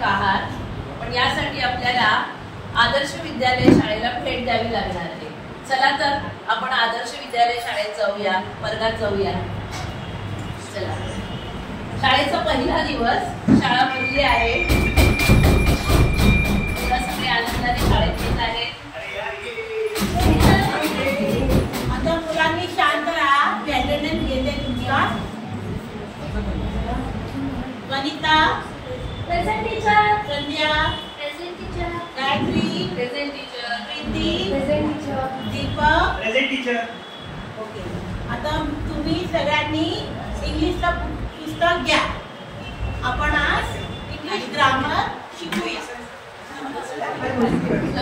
पौष्टिक आहार, पण यासाठी आपल्याला आदर्श विद्यालय शाळेला भेट द्यावी लागणार आहे. चला तर आपण आदर्श विद्यालय शाळेत जाऊया, वर्गात जाऊया. चला. शाळेचा पहिला दिवस, शाळा भरली आहे, सगळे आनंदाने शाळेत येत आहेत. आता मुलांनी शांत राहा, अटेंडन्स घेते तुमचा. Vanita present teacher. Sandhya present teacher. Gayatri present teacher. Preeti present teacher. Deepak present teacher. Okay. आता तुम्ही सगळ्यांनी इंग्लिशचं पुस्तक घ्या. आपण आज इंग्लिश ग्रामर शिकूया.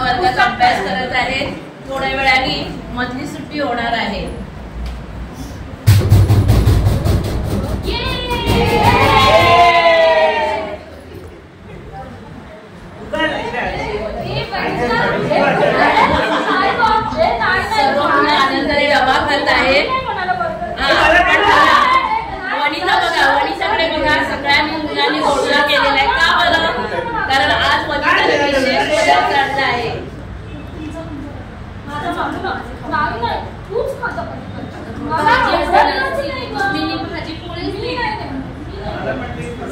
वर्गात अभ्यास करत आहेत. थोड्या वेळाने मधली सुट्टी होणार आहे. सर्व मुलं आनंदाने डबा खात आहेत. वनिता बघा, वनिताकडे बघा, सगळ्यांनी मुलांनी गोळा केलेला आहे. का बरं? कारण आज वनिताला विशेष पदार्थ आणला आहे.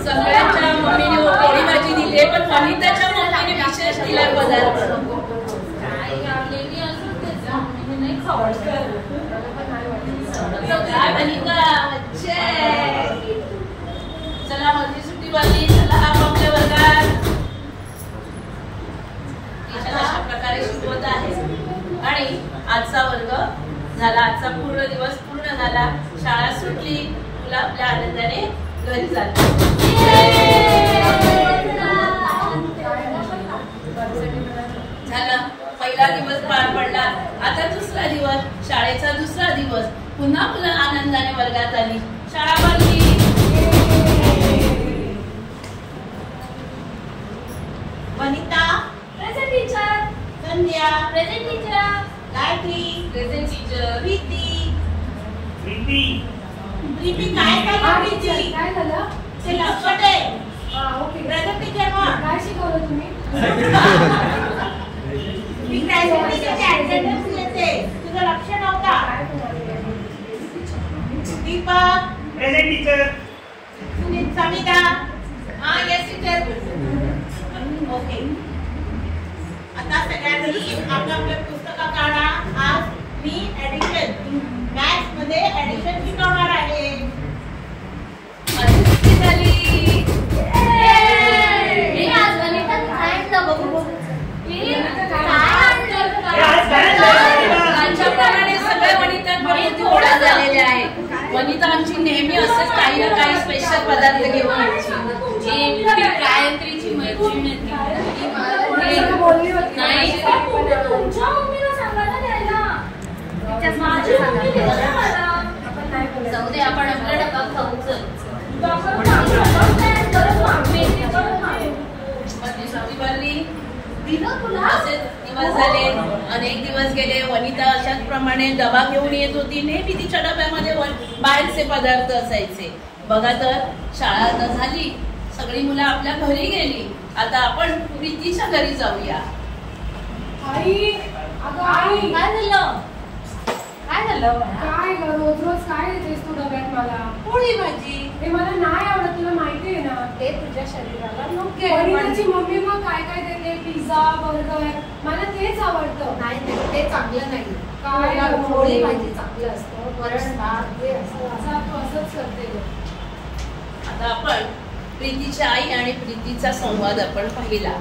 सगळ्यांच्या मम्मीने पोळी भाजी दिली, पण वनिताच्या मम्मीने विशेष दिला पदार्थ. चला मधली सुट्टी वाली, चला आपल्या वर्गात. टीचर अशा प्रकारे शिकवत आहे आणि आजचा वर्ग झाला. आजचा पूर्ण दिवस पूर्ण झाला. शाळा सुटली, मुलं आपल्या आनंदाने घरी जातात. झालं, पहिला दिवस पार पडला. आता दुसरा दिवस, शाळेचा दुसरा दिवस. पुन्हा मुलं आनंदाने वर्गात आली, शाळा भरली. Vanita present teacher. Sandhya present teacher. Gayatri present teacher. Preeti Preeti. Preeti काय प्रीती काय झालं? ते लक्ष दे. ओके. प्रेझेंट टीचर मग काय शिकवलं तुम्ही? मी प्रेझेंट टीचरची अटेंडन्स घेते. तुझं लक्ष नव्हता. Deepak present teacher. समिता हा, येस टीचर. ओके. आता सगळ्यांनी आपलं आपलं पुस्तकं काढा. आज मी ऍडिशन, मॅथ्स मध्ये ऍडिशन शिकवणार आहे. माझी सुट्टी झाली. मी आज गणितात काय आणलं बघू. आमच्याप्रमाणे सगळ्या वनितांपर्यंत ओळख झालेले आहे. वनिता आमची नेहमी असेच काही ना काही स्पेशल पदार्थ घेऊन यायची. गायत्रीची मैत्रीण बोलली होती नाही. तुमच्या मम्मीला सांगायला द्यायला. माझी मम्मी देते मला. आपण नाही बोलत. जाऊ दे, आपण आपला डबा खाऊ. चल. मधली सुट्टी भरली. असेच दिवस झाले, अनेक दिवस गेले. वनिता अशाच प्रमाणे डबा घेऊन येत होती. नेहमी तिच्या डब्यामध्ये बाहेरचे पदार्थ असायचे. बघा तर, शाळा आता झाली, सगळी मुलं आपल्या घरी गेली. आता आपण प्रीतीच्या घरी जाऊया. आई, अगं आई, काय झालं? काय झालं? काय ग, रोज रोज काय देतेस तू डब्यात मला? पोळी भाजी. हे मला नाही आवडत, तुला माहिती आहे ना. ते तुझ्या शरीराला नको. वनिताची मम्मी मग काय काय देते, पिझ्झा, बर्गर, मला तेच आवडतं. नाही नाही, ते चांगलं नाही. काय पोळी भाजी चांगलं असतं, वरण भात हे असं तू असंच करते ग. आता आपण प्रीतीची आई आणि प्रीतीचा संवाद आपण पाहिला.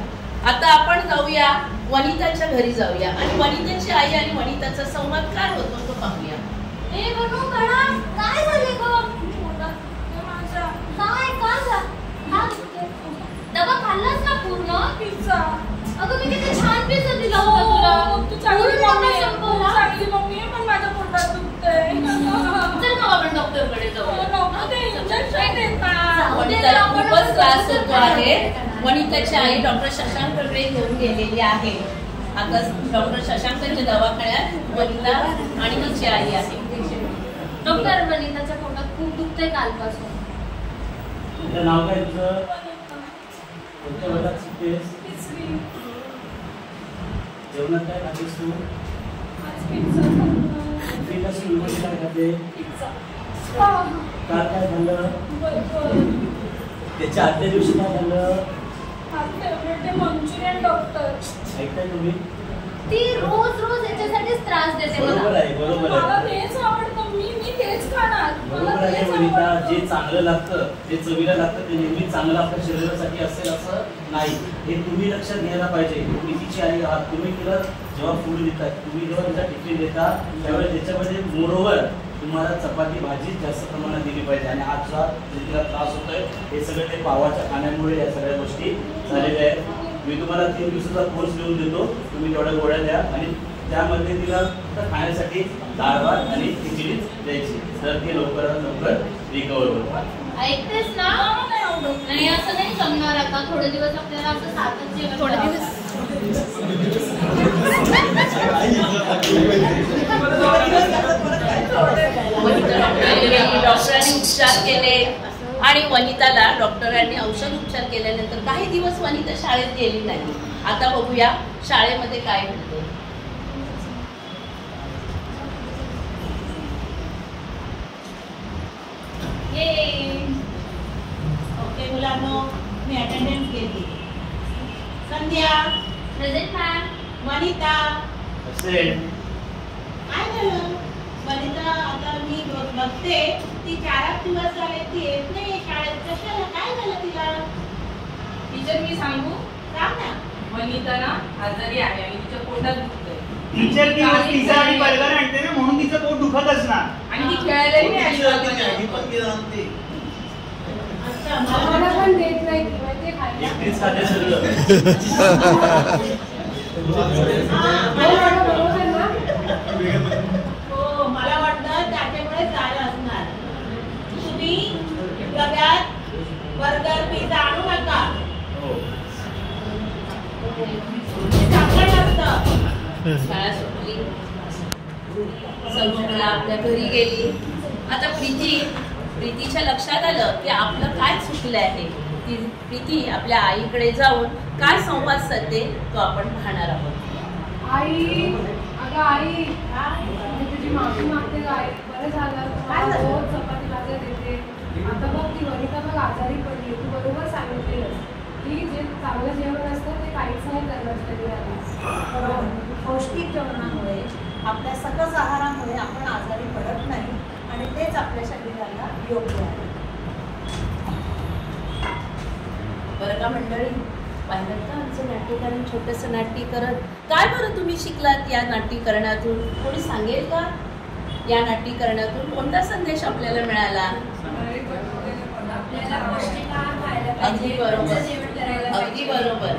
आता आपण जाऊया वनिताच्या घरी जाऊया आणि वनिताची आई आणि वनिताचा संवाद काय होतो तो पाहूया. ए बनू कळा, काय झाले ग? काय काय झालं? डबा खाल्लास ना पूर्ण? पिझ्झा. अगं मी किती छान पिझ्झा दिला होता तुला. तू चांगली मम्मी आहे, पण माझ्या पोटात दुखतंय. चल मग आपण डॉक्टरकडे जाऊया. ते इंजेक्शन देतात. वनिताला खूपच त्रास होतो आहे. वनिताची आई डॉक्टर शशांककडे घेऊन गेलेली आहे. आता डॉक्टर शशांकच्या दवाखान्यात वनिता आणि तिची आई आहे. डॉक्टर, वनिताच्या पोटात खूप दुखतंय कालपासून. नाव काय तुझं? कोणत्या वर्गात शिकतेस? जेवणात काय खातेस तू? टिफिनला स्कूलमध्ये काय खाते? काल काय खाल्लं? त्याच्या आदल्या दिवशी काय खाल्लं? Manchurian doctor. ऐकताय तुम्ही? ती रोज याच्यासाठीच त्रास देते बरोबर मला. आहे, बरोबर मला आहे. तेच आवडतं. मी तेच खाणार. बरोबर आहे वनिता, जे चांगलं लागतं जे चवीला लागतं ते नेहमी चांगलं आपल्या शरीरासाठी असेल असं नाही. हे तुम्ही लक्षात घ्यायला पाहिजे. तुम्ही तिची आई आहात, तुम्ही तिला जेव्हा फूड देता, तुम्ही जेव्हा तिला टिफिन देता त्यावेळेस त्याच्यामध्ये मोरोवर तुम्हाला चपाती भाजी जास्त प्रमाणात दिली पाहिजे. आणि आजचा तिला त्रास होतोय हे सगळं ते पावाच्या खाण्यामुळे या सगळ्या गोष्टी झालेल्या आहेत. मी तुम्हाला 3 दिवसाचा कोर्स लिहून देतो, तुम्ही तेवढ्या गोळ्या द्या आणि त्यामध्ये तिला खाण्यासाठी डाळ भात आणि खिचडी द्यायची, तर ती लवकरात लवकर रिकवर होईल. ऐकतेस ना? नाही असं नाही जमणार. आता थोडे दिवस आपल्याला असं सातच जेवण थोडे करावं. दिवस डॉक्टरांनी उपचार केले आणि वनिताला डॉक्टरांनी औषध उपचार केल्यानंतर काही दिवस वनिता शाळेत गेली नाही. आता बघूया शाळेमध्ये काय घडते. ओके मुलांनो, मी अटेंडन्स घेतली. संध्या, प्रेझेंट मॅम. वनिता, असेल काय झालं? वनिता आता मी बघते ती 4 दिवस झाले ती येत नाही शाळेत. कशाला? काय झालं तिला? टीचर मी सांगू? सांग ना. वनिता ना आजारी आहे आणि तिच्या पोटात दुखतंय. टीचर दिवस पिझ्झा आणि बर्गर आणते ना म्हणून तिचं पोट दुखत असणार. आणि ती खेळायलाही नाही आली बाजूला. अच्छा, आम्हाला पण देत नाही ती, माहितीये खायला. एकटीच खाते सगळं. बरोबर ना? हो, मला वाटतं त्याच्यामुळे झालं असणार. तुम्ही डब्यात बर्गर पिझ्झा आणू नका. चांगलं नसतं. शाळा सुटली, संजना आपल्या घरी गेली. आता प्रीतीच्या लक्षात आलं की आपलं काय चुकलं आहे. ती प्रीती आपल्या आईकडे जाऊन काय संवाद साधते तो आपण पाहणार आहोत. आई, अगं आई, मी तुझी माफी मागते गं आई. बरं झालं काय झालं? रोज चपाती भाज्या देते. आता बघ ती वनिता बघ आजारी पडली. तू बरोबर सांगितलेलंस की जे चांगलं जेवण असतं ते काहीच नाही करणार शरीराला. पौष्टिक जेवणामुळे आपल्या सकस आहारामुळे आपण आजारी पडत नाही आणि तेच आपल्या शरीराला योग्य आहे. बरं का मंडळी, पाहिलं का आमचं नाट्यकारण छोटंसं नाट्यकरण. काय बरं तुम्ही शिकलात या नाट्यकरणातून? कोणी सांगेल का? या नाट्यकरणातून कोणता संदेश आपल्याला मिळाला? आपल्याला पौष्टिक आहार खायला पाहिजे. अगदी बरोबर, जेवण करायला अगदी बरोबर.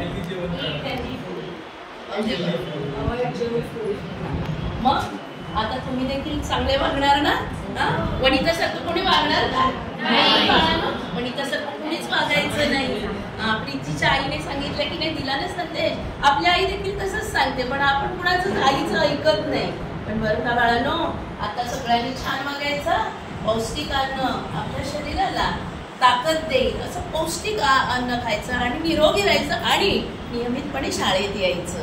मग आता तुम्ही देखील चांगले वागणार ना? वनितासारखं कोणी वागणार का? नाही. वनितासारखं कोणीच वागायचं नाही. प्रीतीच्या आईने सांगितलं की नाही, दिला ना संदेश. आपली आई देखील तसंच सांगते, पण आपण कुणाचं आईचं ऐकत नाही. पण बरं का बाळांनो, आता सगळ्यांनी छान वागायचं. पौष्टिक अन्न आपल्या शरीराला ताकद देईल असं पौष्टिक अन्न खायचं आणि निरोगी राहायचं आणि नियमितपणे शाळेत यायचं.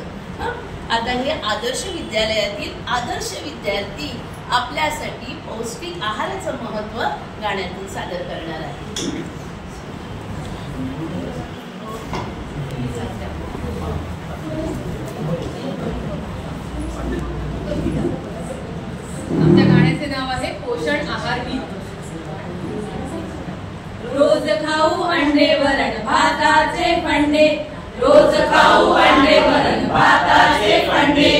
आता हे आदर्श विद्यालयातील आदर्श विद्यार्थी आपल्यासाठी पौष्टिक आहाराचं महत्त्व गाण्यातून सादर करणार आहे. आमच्या गाण्याचे नाव आहे पोषण आहार गीत. रोज खाऊ अंडे वरण भाताचे फंडे, रोज खाऊ अंडे वरण भाताचे फंडे,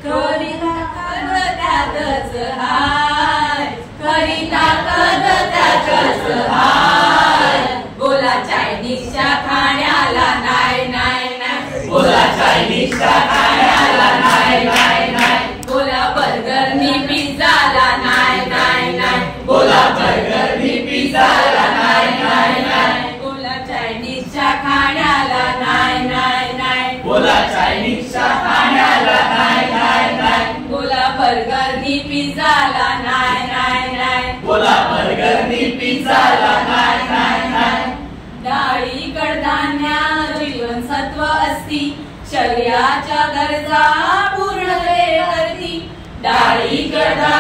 खरी ताकद त्यातच हाय, खरी ताकद त्यातच हाय. बोला चायनीजच्या खाण्याला नाही नाही नाही, बोला चायनीजच्या खाण्याला नाही नाही नाही, बोला बर्गरनी पिझ्झाला नाही नाही नाही, बोला बर्गरनी पिझ्झाला नाही नाही नाही, बोला चायनीजच्या खाण्याला नाही नाही नाही, बोला चायनीजच्या खाण्याला नाही नाही नाही, बोला बर्गरनी पिझ्झाला नाही नाही नाही, बोला बर्गरनी पिझ्झाला नाही नाही नाही. डाळी कडधान्याची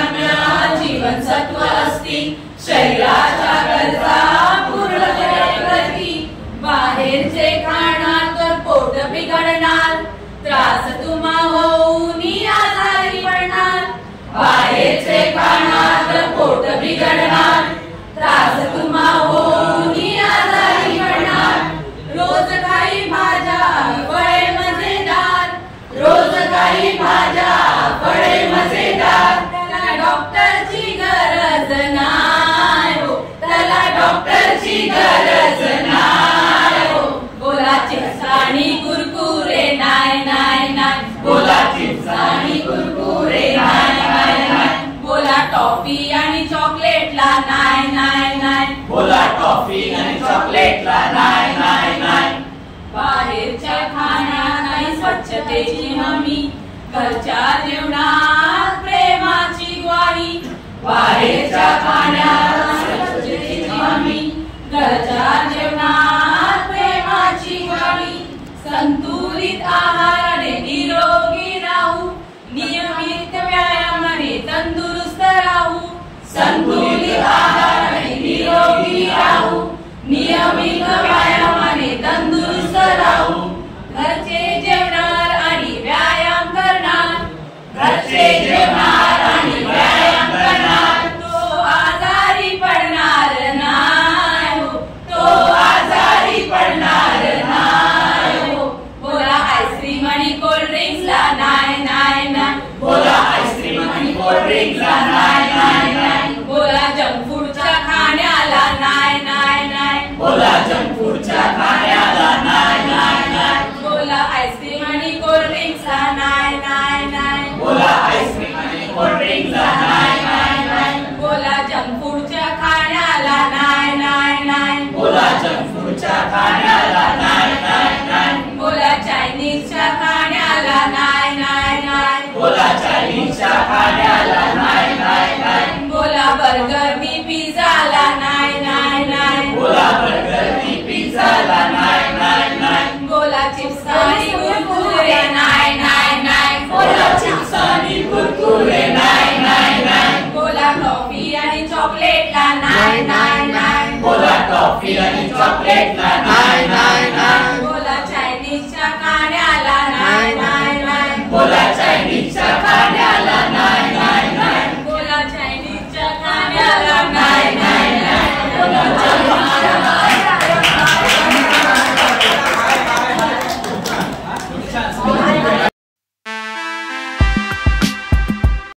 कडधान्य जीवनसत्व असती शरीराच्या गरजा पूर्ण करती बाहेरचे खाणार तर पोट बिघडणार त्रास तुम्हा होऊन आजारी पडणार बाहेरचे खाणार तर पोट बिघडणार त्रास तुम्हा होऊन आजारी पडणार रोज काही भाज्या फळे मजेदार रोज काही भाज्या फळे मजेदार त्याला डॉक्टरची गरज नाही हो त्याला डॉक्टरची गरज नाही हो बोला चिप्स आणि कुरकुरे नाही नाही नाही बोला चिप्स आणि कुरकुरे नाही नाही नाही बोला टॉफी आणि चॉकलेटला नाही नाही नाही बोला टॉफी आणि चॉकलेटला नाही नाही नाही बाहेरच्या खाण्यात नाही स्वच्छतेची हमी घरच्या जेवणात प्रेमाची ग्वाही बाहेरच्या खाण्यात स्वच्छतेची हमी घरच्या जेवणात प्रेमाची ग्वाही संतुलित आहाराने निरोगी राहू नियमित व्यायामाने तंदुरुस्त राहू संतुलित आहाराने निरोगी राहू नियमित व्यायामाने तंदुरुस्त राहू घरचे जेवणार आणि व्यायाम करणार घरचे जेवणार आणि व्यायाम करणार तो आजारी पडणार नाही हो तो आजारी पडणार नाही हो बोला आईस्क्रीम आणि कोल्ड्रिंक्सला नाही नाही नाही बोला आईस्क्रीम आणि कोल्ड्रिंक्सला नाही नाही नाही बोला जंक फूडच्या खाण्याला नाही नाही नाही बोला जंक फूडच्या खाण्याला नाही नाही नाही बोला आईस्क्रीम आणि कोल्ड्रिंक्सला नाही नाही नाही बोला आईस्क्रीम आणि कोल्ड्रिंक्सला नाही नाही नाही बोला जंक फूडच्या खाण्याला नाही नाही नाही बोला जंक फूडच्या खाण्याला नाही नाही नाही बोला चायनीजच्या खाण्याला नाही नाही नाही बोला चायनीजच्या खाण्याला नाही नाही नाही बोला बर्गर नी पिझ्झाला नाही नाही नाही बोला बर्गर नी पिझ्झाला नाही नाही नाही बोला चिप्स आणि कुरकुरे नाही नाही नाही बोला चिप्स आणि कुरकुरे नाही नाही नाही बोला टॉफी आणि चॉकलेटला नाही नाही नाही बोला टॉफी आणि चॉकलेटला नाही नाही नाही